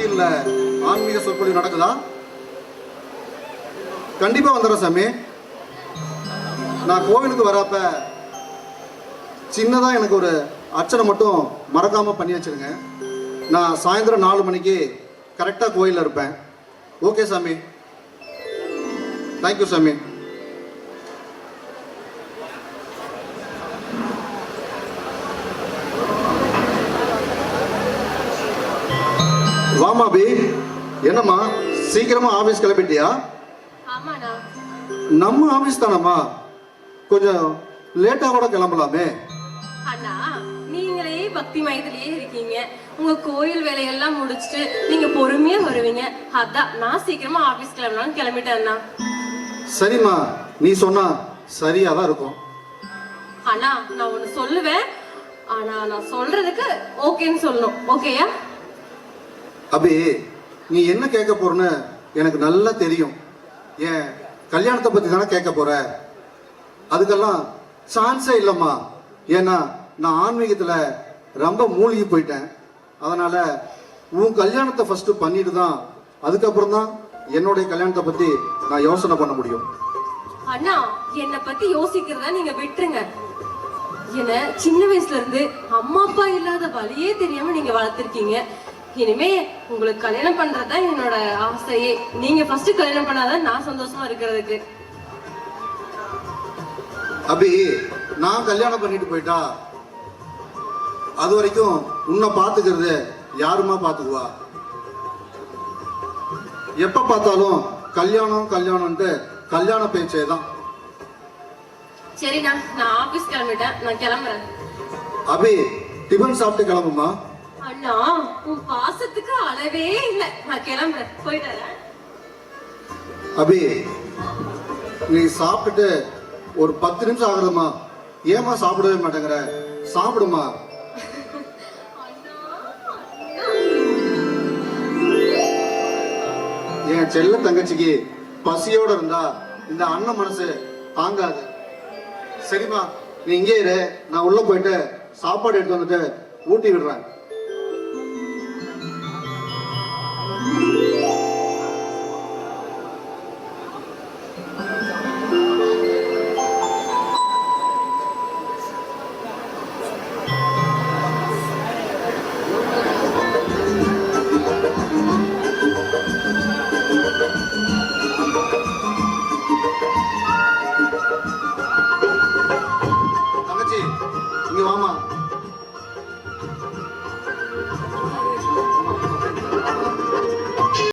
கோயில்ல ஆன்மீக சொற்பொழிவு நடக்குதா? கண்டிப்பா வந்துடுறேன் சாமி. நான் கோவிலுக்கு வரப்ப சின்னதா எனக்கு ஒரு அர்ச்சனை மட்டும் மறக்காம பண்ணி வச்சிருங்க. நான் சாயந்தரம் 4 மணிக்கு கரெக்டா கோயில்ல இருப்பேன். ஓகே சாமி. தேங்க்யூ சாமி. வாமா பி. என்னம்மா சீக்கிரமா ஆபீஸ் கிளம்பிட்டியா? ஆமாண்ணா. நம்ம ஆபீஸ் தானம்மா, கொஞ்சம் லேட்டா கூட கிளம்பலாமே. அண்ணா, நீங்களே பக்தி மயத்திலேயே இருக்கீங்க. உங்க கோயில் வேலைகள்லாம் முடிச்சுட்டு நீங்க பொறுமையா வருவீங்க. அதான் நான் சீக்கிரமா ஆபீஸ் கிளம்பலாம்னு கிளம்பிட்டேன்னா. சரிம்மா, நீ சொன்னா சரியா தான் இருக்கும். அண்ணா, நான் ஒண்ணு சொல்லுவேன், ஆனா நான் சொல்றதுக்கு ஓகேன்னு சொல்லணும். ஓகேயா? அபி, நீ என்ன கேட்க போறன்னு எனக்கு நல்லா தெரியும். ஏன் கல்யாணத்தை பத்தி தானே கேட்க போற. அதுக்கெல்லாம் சான்ஸே இல்லம்மா. ஏன்னா நான் ஆன்மீகத்துல ரொம்ப மூழ்கி போயிட்டேன். அதனால உன் கல்யாணத்தை ஃபர்ஸ்ட் பண்ணிட்டு தான் அதுக்கப்புறம் தான் என்னுடைய கல்யாணத்தை பத்தி நான் யோசனை பண்ண முடியும். அண்ணா, என்னை பத்தி யோசிக்கிறதா நீங்க விட்டுருங்க. என்ன சின்ன வயசுல இருந்து அம்மா அப்பா இல்லாத வழியே தெரியாம நீங்க வளர்த்திருக்கீங்க. இனிமே உங்களுக்கு கல்யாணம் பண்றதா என்னோட ஆசையே. நீங்க ஃபர்ஸ்ட் கல்யாணம் பண்ணாதான் நான் சந்தோஷமா இருக்கிறதுக்கு. அபி, நான் கல்யாணம் பண்ணிட்டு போயிட்டா அது வரைக்கும் உன்னை பாத்துக்கிறது யாருமா பாத்துக்குவா? எப்ப பார்த்தாலும் கல்யாணம் கல்யாணம்ட்டு கல்யாண பேச்சே தான். சரிண்ணா, நான் ஆபீஸ் கிளம்பிட்டேன், நான் கிளம்புறேன். அபி, டிபன் சாப்பிட்டு கிளம்புமா. அண்ணா, உன் பாசத்துக்கு அளவே இல்லை. நான் கிளம்புறேன், போயிட்டு வரேன். அபி, நீ சாப்பிட்டுட்டு ஒரு 10 நிமிஷம் ஆகுதுமா. ஏமா சாப்பிடவே மாட்டேங்கிற? சாப்பிடுமா. என் செல்ல தங்கச்சிக்கு பசியோட இருந்தா இந்த அண்ணன் மனசு தாங்காது. சரிம்மா, நீ இங்கே இரு, நான் உள்ள போயிட்டு சாப்பாடு எடுத்து வந்துட்டு ஊட்டி விடுறேன்.